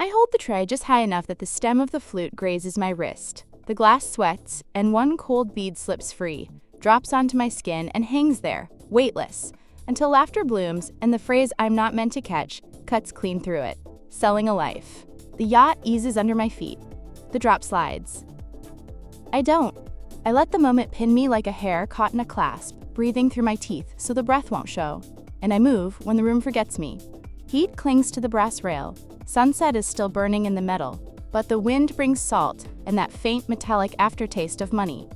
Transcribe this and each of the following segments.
I hold the tray just high enough that the stem of the flute grazes my wrist. The glass sweats, and one cold bead slips free, drops onto my skin, and hangs there, weightless, until laughter blooms and the phrase "I'm not meant to catch" cuts clean through it, selling a life. The yacht eases under my feet. The drop slides. I don't. I let the moment pin me like a hair caught in a clasp, breathing through my teeth so the breath won't show. And I move when the room forgets me. Heat clings to the brass rail. Sunset is still burning in the metal, but the wind brings salt and that faint metallic aftertaste of money.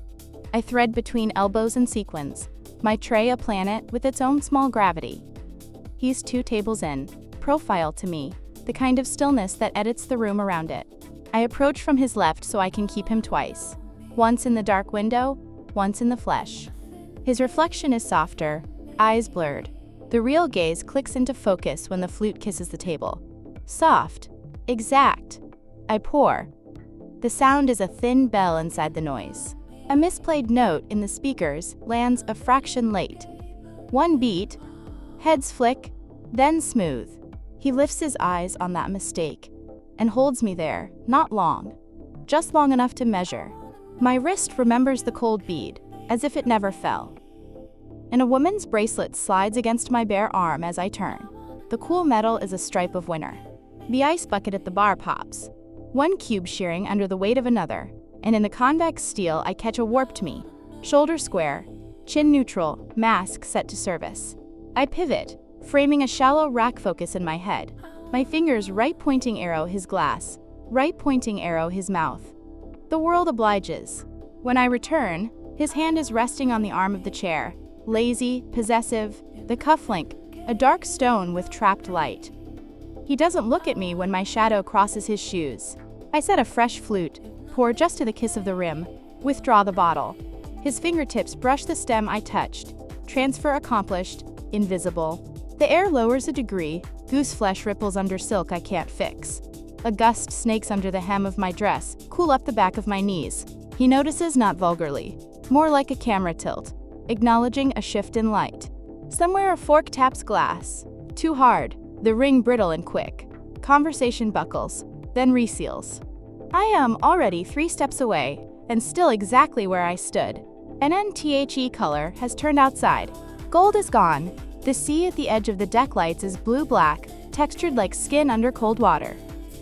I thread between elbows and sequins, my tray a planet with its own small gravity. He's 2 tables in, profile to me, the kind of stillness that edits the room around it. I approach from his left so I can keep him twice. Once in the dark window, once in the flesh. His reflection is softer, eyes blurred. The real gaze clicks into focus when the flute kisses the table. Soft. Exact. I pour. The sound is a thin bell inside the noise. A misplayed note in the speakers lands a fraction late. 1 beat, heads flick, then smooth. He lifts his eyes on that mistake and holds me there, not long, just long enough to measure. My wrist remembers the cold bead, as if it never fell. And a woman's bracelet slides against my bare arm as I turn. The cool metal is a stripe of winter. The ice bucket at the bar pops, one cube shearing under the weight of another, and in the convex steel I catch a warped me, shoulder square, chin neutral, mask set to service. I pivot, framing a shallow rack focus in my head, my fingers right pointing arrow his glass, right pointing arrow his mouth. The world obliges. When I return, his hand is resting on the arm of the chair, lazy, possessive, the cufflink, a dark stone with trapped light. He doesn't look at me when my shadow crosses his shoes. I set a fresh flute, pour just to the kiss of the rim, withdraw the bottle. His fingertips brush the stem I touched. Transfer accomplished, invisible. The air lowers a degree, goose flesh ripples under silk I can't fix. A gust snakes under the hem of my dress, cool up the back of my knees. He notices not vulgarly, more like a camera tilt, acknowledging a shift in light. Somewhere a fork taps glass. Too hard, the ring brittle and quick. Conversation buckles, then reseals. I am already 3 steps away, and still exactly where I stood. An NTHE color has turned outside. Gold is gone. The sea at the edge of the deck lights is blue-black, textured like skin under cold water.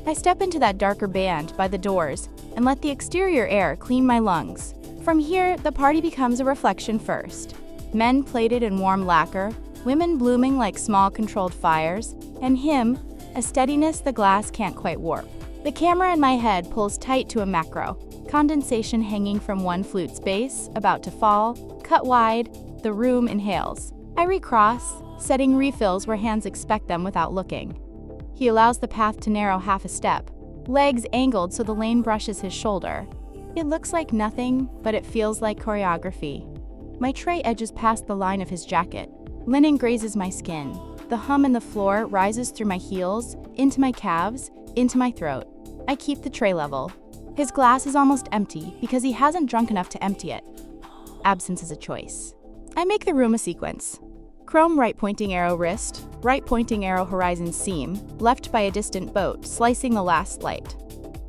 I step into that darker band by the doors and let the exterior air clean my lungs. From here, the party becomes a reflection first. Men plated in warm lacquer, women blooming like small controlled fires, and him, a steadiness the glass can't quite warp. The camera in my head pulls tight to a macro, condensation hanging from one flute's base, about to fall, cut wide, the room inhales. I recross, setting refills where hands expect them without looking. He allows the path to narrow half a step, legs angled so the lane brushes his shoulder. It looks like nothing, but it feels like choreography. My tray edges past the line of his jacket. Linen grazes my skin. The hum in the floor rises through my heels, into my calves, into my throat. I keep the tray level. His glass is almost empty because he hasn't drunk enough to empty it. Absence is a choice. I make the room a sequence. Chrome right pointing arrow wrist, right pointing arrow horizon seam, left by a distant boat slicing the last light.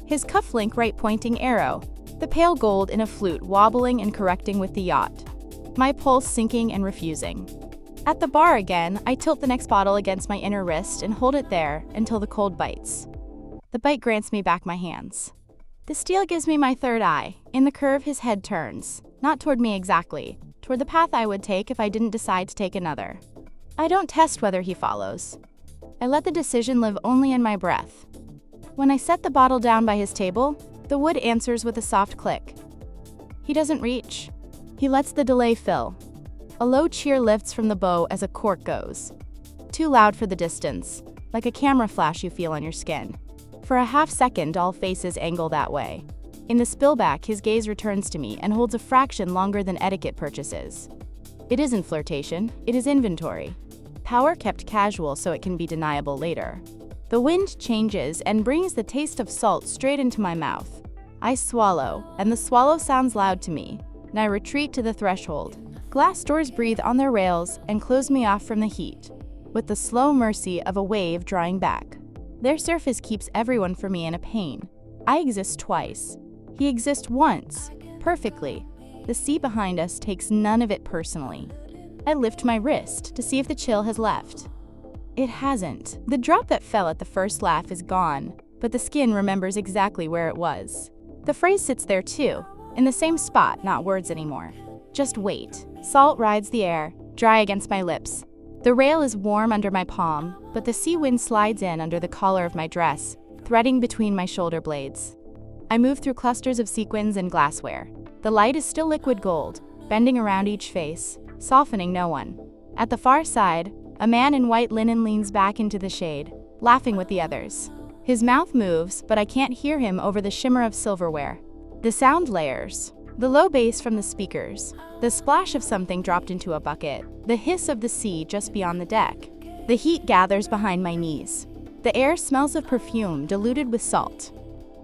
His cufflink right pointing arrow, the pale gold in a flute wobbling and correcting with the yacht. My pulse sinking and refusing. At the bar again, I tilt the next bottle against my inner wrist and hold it there until the cold bites. The bite grants me back my hands. The steel gives me my third eye. In the curve his head turns, not toward me exactly, toward the path I would take if I didn't decide to take another. I don't test whether he follows. I let the decision live only in my breath. When I set the bottle down by his table, the wood answers with a soft click. He doesn't reach. He lets the delay fill. A low cheer lifts from the bow as a cork goes. Too loud for the distance, like a camera flash you feel on your skin. For a half second, all faces angle that way. In the spillback, his gaze returns to me and holds a fraction longer than etiquette purchases. It isn't flirtation, it is inventory. Power kept casual so it can be deniable later. The wind changes and brings the taste of salt straight into my mouth. I swallow, and the swallow sounds loud to me, and I retreat to the threshold. Glass doors breathe on their rails and close me off from the heat, with the slow mercy of a wave drawing back. Their surface keeps everyone from me in a pain. I exist twice. He exists once, perfectly. The sea behind us takes none of it personally. I lift my wrist to see if the chill has left. It hasn't. The drop that fell at the first laugh is gone, but the skin remembers exactly where it was. The phrase sits there too, in the same spot, not words anymore. Just wait. Salt rides the air, dry against my lips. The rail is warm under my palm, but the sea wind slides in under the collar of my dress, threading between my shoulder blades. I move through clusters of sequins and glassware. The light is still liquid gold, bending around each face, softening no one. At the far side, a man in white linen leans back into the shade, laughing with the others. His mouth moves, but I can't hear him over the shimmer of silverware. The sound layers. The low bass from the speakers, the splash of something dropped into a bucket, the hiss of the sea just beyond the deck. The heat gathers behind my knees. The air smells of perfume diluted with salt.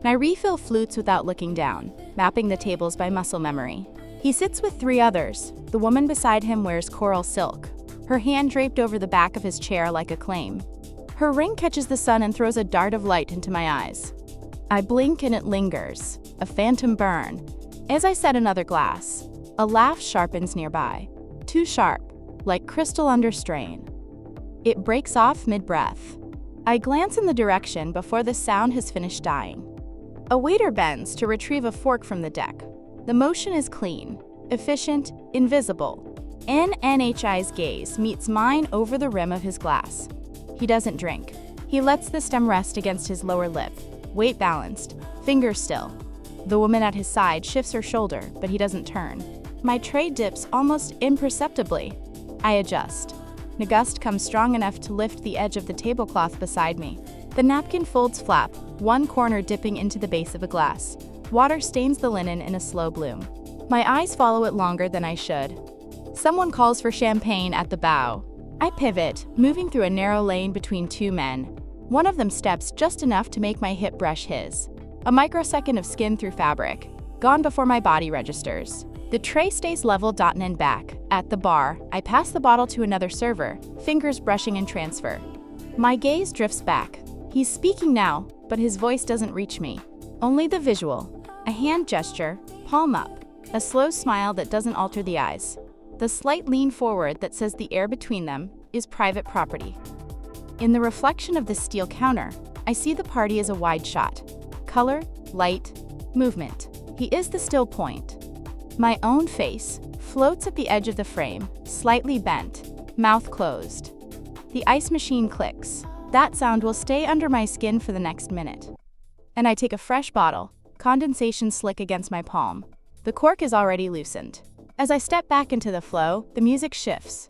I refill flutes without looking down, mapping the tables by muscle memory. He sits with 3 others. The woman beside him wears coral silk, her hand draped over the back of his chair like a claim. Her ring catches the sun and throws a dart of light into my eyes. I blink and it lingers, a phantom burn. As I set another glass, a laugh sharpens nearby, too sharp, like crystal under strain. It breaks off mid-breath. I glance in the direction before the sound has finished dying. A waiter bends to retrieve a fork from the deck. The motion is clean, efficient, invisible. NHI's gaze meets mine over the rim of his glass. He doesn't drink. He lets the stem rest against his lower lip, weight balanced, fingers still. The woman at his side shifts her shoulder, but he doesn't turn. My tray dips almost imperceptibly. I adjust. The gust comes strong enough to lift the edge of the tablecloth beside me. The napkin folds flap, one corner dipping into the base of a glass. Water stains the linen in a slow bloom. My eyes follow it longer than I should. Someone calls for champagne at the bow. I pivot, moving through a narrow lane between 2 men. One of them steps just enough to make my hip brush his. A microsecond of skin through fabric, gone before my body registers. The tray stays level. And back. At the bar, I pass the bottle to another server, fingers brushing in transfer. My gaze drifts back. He's speaking now, but his voice doesn't reach me. Only the visual. A hand gesture, palm up. A slow smile that doesn't alter the eyes. The slight lean forward that says the air between them is private property. In the reflection of the steel counter, I see the party as a wide shot. Color, light, movement. He is the still point. My own face floats at the edge of the frame, slightly bent, mouth closed. The ice machine clicks. That sound will stay under my skin for the next minute. And I take a fresh bottle, condensation slick against my palm. The cork is already loosened. As I step back into the flow, the music shifts.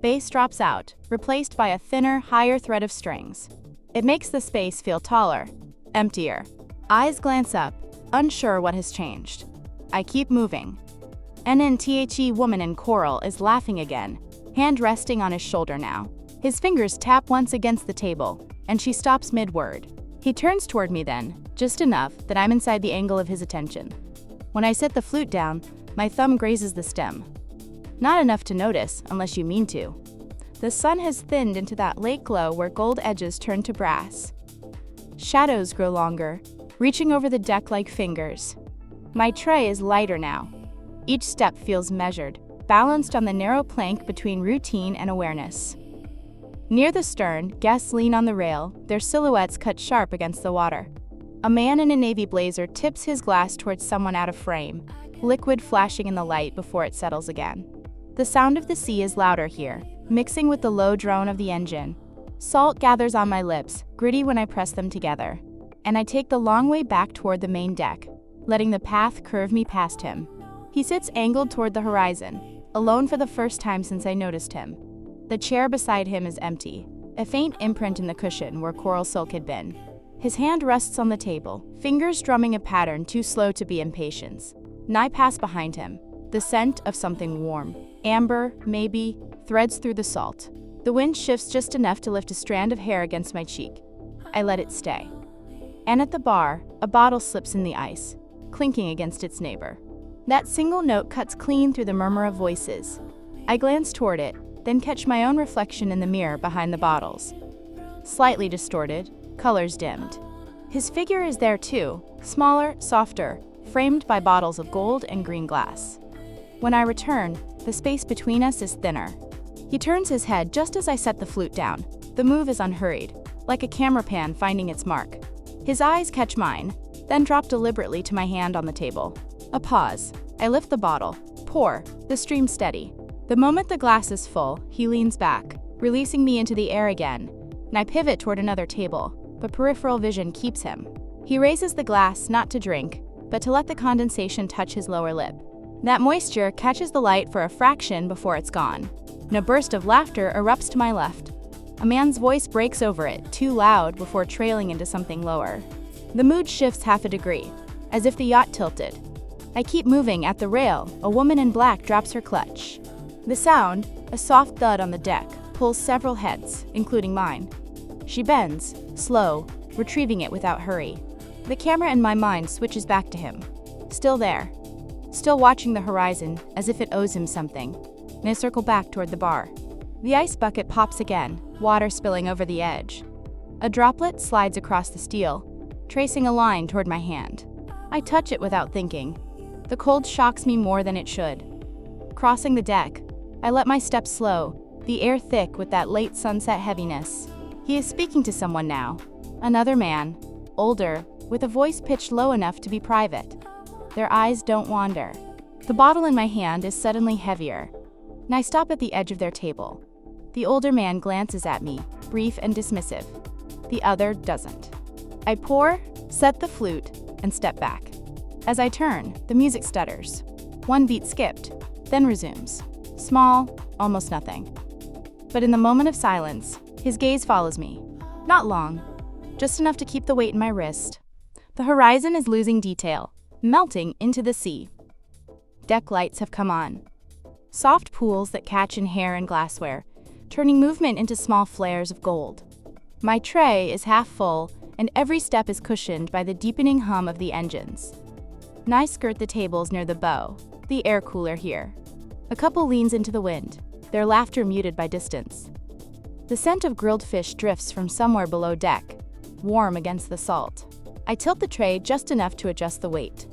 Bass drops out, replaced by a thinner, higher thread of strings. It makes the space feel taller, emptier. Eyes glance up, unsure what has changed. I keep moving. NNTHE woman in coral is laughing again, hand resting on his shoulder now. His fingers tap once against the table, and she stops mid-word. He turns toward me then, just enough that I'm inside the angle of his attention. When I set the flute down, my thumb grazes the stem. Not enough to notice, unless you mean to. The sun has thinned into that lake glow where gold edges turn to brass. Shadows grow longer, reaching over the deck like fingers. My tray is lighter now. Each step feels measured, balanced on the narrow plank between routine and awareness. Near the stern, guests lean on the rail, their silhouettes cut sharp against the water. A man in a navy blazer tips his glass towards someone out of frame, liquid flashing in the light before it settles again. The sound of the sea is louder here, mixing with the low drone of the engine. Salt gathers on my lips, gritty when I press them together. And I take the long way back toward the main deck, letting the path curve me past him. He sits angled toward the horizon, alone for the first time since I noticed him. The chair beside him is empty, a faint imprint in the cushion where coral silk had been. His hand rests on the table, fingers drumming a pattern too slow to be impatience. And I pass behind him. The scent of something warm, amber, maybe, threads through the salt. The wind shifts just enough to lift a strand of hair against my cheek. I let it stay. And at the bar, a bottle slips in the ice, clinking against its neighbor. That single note cuts clean through the murmur of voices. I glance toward it, then catch my own reflection in the mirror behind the bottles. Slightly distorted, colors dimmed. His figure is there too, smaller, softer, framed by bottles of gold and green glass. When I return, the space between us is thinner. He turns his head just as I set the flute down. The move is unhurried, like a camera pan finding its mark. His eyes catch mine, then drop deliberately to my hand on the table. A pause. I lift the bottle. Pour, the stream steady. The moment the glass is full, he leans back, releasing me into the air again, and I pivot toward another table, but peripheral vision keeps him. He raises the glass not to drink, but to let the condensation touch his lower lip. That moisture catches the light for a fraction before it's gone, and a burst of laughter erupts to my left. A man's voice breaks over it, too loud before trailing into something lower. The mood shifts half a degree, as if the yacht tilted. I keep moving at the rail. A woman in black drops her clutch. The sound, a soft thud on the deck, pulls several heads, including mine. She bends, slow, retrieving it without hurry. The camera in my mind switches back to him. Still there. Still watching the horizon, as if it owes him something. And I circle back toward the bar. The ice bucket pops again, water spilling over the edge. A droplet slides across the steel, tracing a line toward my hand. I touch it without thinking. The cold shocks me more than it should. Crossing the deck, I let my steps slow, the air thick with that late sunset heaviness. He is speaking to someone now. Another man, older, with a voice pitched low enough to be private. Their eyes don't wander. The bottle in my hand is suddenly heavier, and I stop at the edge of their table. The older man glances at me, brief and dismissive. The other doesn't. I pour, set the flute, and step back. As I turn, the music stutters. One beat skipped, then resumes. Small, almost nothing. But in the moment of silence, his gaze follows me. Not long, just enough to keep the weight in my wrist. The horizon is losing detail, melting into the sea. Deck lights have come on. Soft pools that catch in hair and glassware, turning movement into small flares of gold. My tray is half full, and every step is cushioned by the deepening hum of the engines. I skirt the tables near the bow, the air cooler here. A couple leans into the wind, their laughter muted by distance. The scent of grilled fish drifts from somewhere below deck, warm against the salt. I tilt the tray just enough to adjust the weight.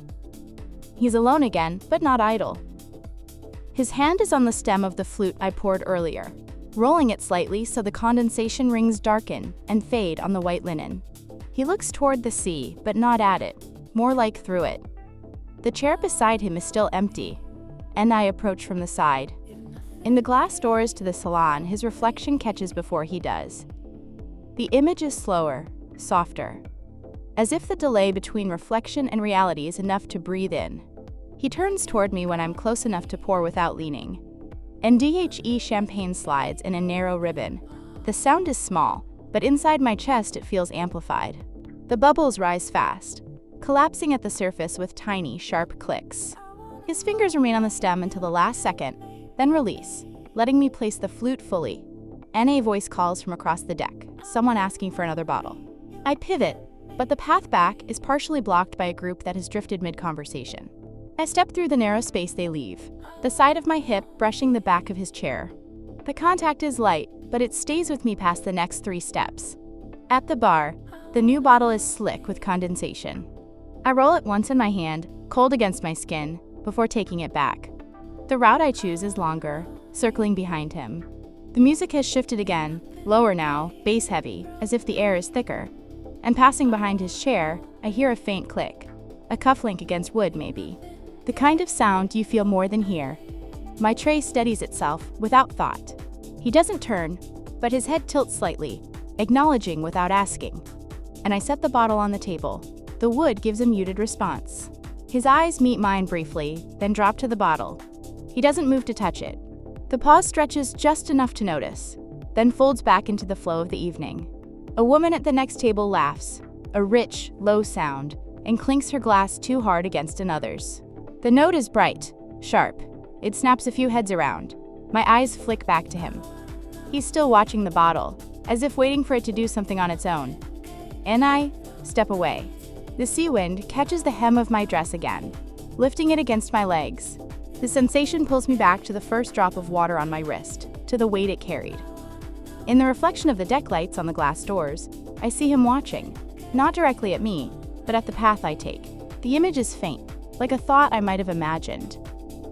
He's alone again, but not idle. His hand is on the stem of the flute I poured earlier, rolling it slightly so the condensation rings darken and fade on the white linen. He looks toward the sea, but not at it, more like through it. The chair beside him is still empty, and I approach from the side. In the glass doors to the salon, his reflection catches before he does. The image is slower, softer, as if the delay between reflection and reality is enough to breathe in. He turns toward me when I'm close enough to pour without leaning. NDHE champagne slides in a narrow ribbon. The sound is small, but inside my chest it feels amplified. The bubbles rise fast, collapsing at the surface with tiny, sharp clicks. His fingers remain on the stem until the last second, then release, letting me place the flute fully. NA voice calls from across the deck, someone asking for another bottle. I pivot, but the path back is partially blocked by a group that has drifted mid-conversation. I step through the narrow space they leave, the side of my hip brushing the back of his chair. The contact is light, but it stays with me past the next 3 steps. At the bar, the new bottle is slick with condensation. I roll it once in my hand, cold against my skin, before taking it back. The route I choose is longer, circling behind him. The music has shifted again, lower now, bass heavy, as if the air is thicker. And passing behind his chair, I hear a faint click. A cufflink against wood, maybe. The kind of sound you feel more than hear. My tray steadies itself, without thought. He doesn't turn, but his head tilts slightly, acknowledging without asking. And I set the bottle on the table. The wood gives a muted response. His eyes meet mine briefly, then drop to the bottle. He doesn't move to touch it. The pause stretches just enough to notice, then folds back into the flow of the evening. A woman at the next table laughs, a rich, low sound, and clinks her glass too hard against another's. The note is bright, sharp. It snaps a few heads around. My eyes flick back to him. He's still watching the bottle, as if waiting for it to do something on its own. And I step away. The sea wind catches the hem of my dress again, lifting it against my legs. The sensation pulls me back to the first drop of water on my wrist, to the weight it carried. In the reflection of the deck lights on the glass doors, I see him watching, not directly at me, but at the path I take. The image is faint, like a thought I might have imagined.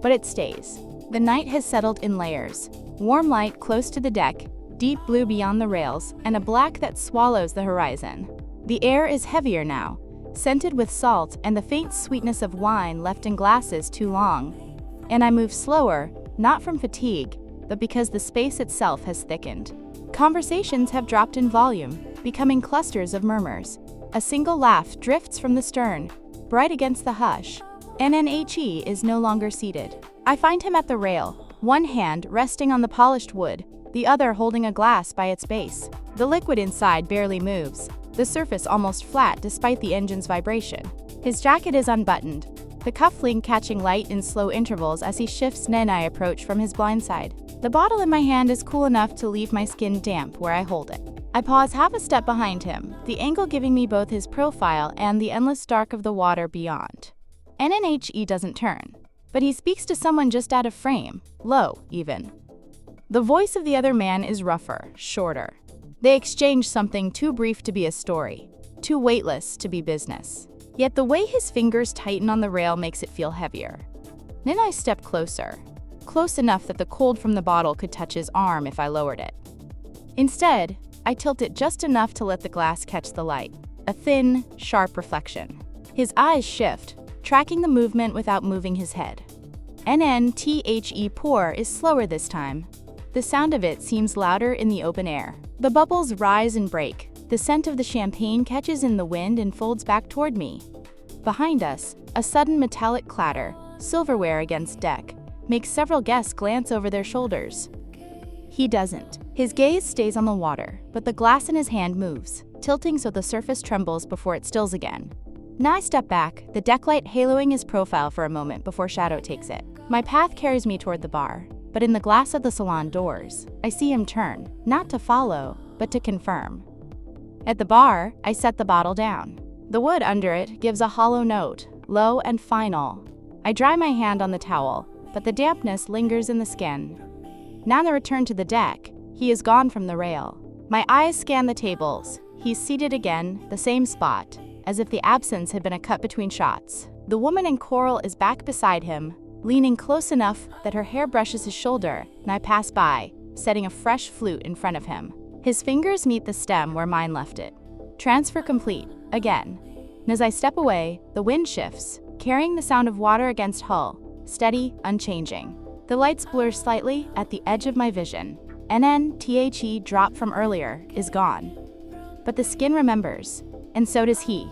But it stays. The night has settled in layers. Warm light close to the deck, deep blue beyond the rails, and a black that swallows the horizon. The air is heavier now, scented with salt and the faint sweetness of wine left in glasses too long. And I move slower, not from fatigue, but because the space itself has thickened. Conversations have dropped in volume, becoming clusters of murmurs. A single laugh drifts from the stern, bright against the hush. NNHE is no longer seated. I find him at the rail, one hand resting on the polished wood, the other holding a glass by its base. The liquid inside barely moves, the surface almost flat despite the engine's vibration. His jacket is unbuttoned, the cufflink catching light in slow intervals as he shifts when I approach from his blind side. The bottle in my hand is cool enough to leave my skin damp where I hold it. I pause half a step behind him, the angle giving me both his profile and the endless dark of the water beyond. NNHE doesn't turn, but he speaks to someone just out of frame, low even. The voice of the other man is rougher, shorter. They exchange something too brief to be a story, too weightless to be business. Yet the way his fingers tighten on the rail makes it feel heavier. Then I step closer, close enough that the cold from the bottle could touch his arm if I lowered it. Instead, I tilt it just enough to let the glass catch the light, a thin, sharp reflection. His eyes shift, tracking the movement without moving his head. NNTHE pour is slower this time. The sound of it seems louder in the open air. The bubbles rise and break. The scent of the champagne catches in the wind and folds back toward me. Behind us, a sudden metallic clatter, silverware against deck, makes several guests glance over their shoulders. He doesn't. His gaze stays on the water, but the glass in his hand moves, tilting so the surface trembles before it stills again. Now I step back, the decklight haloing his profile for a moment before shadow takes it. My path carries me toward the bar, but in the glass of the salon doors, I see him turn, not to follow, but to confirm. At the bar, I set the bottle down. The wood under it gives a hollow note, low and final. I dry my hand on the towel, but the dampness lingers in the skin. Now I return to the deck. He is gone from the rail. My eyes scan the tables. He's seated again, the same spot, as if the absence had been a cut between shots. The woman in coral is back beside him, leaning close enough that her hair brushes his shoulder, and I pass by, setting a fresh flute in front of him. His fingers meet the stem where mine left it. Transfer complete, again. And as I step away, the wind shifts, carrying the sound of water against hull, steady, unchanging. The lights blur slightly at the edge of my vision. NNTHE drop from earlier is gone. But the skin remembers, and so does he.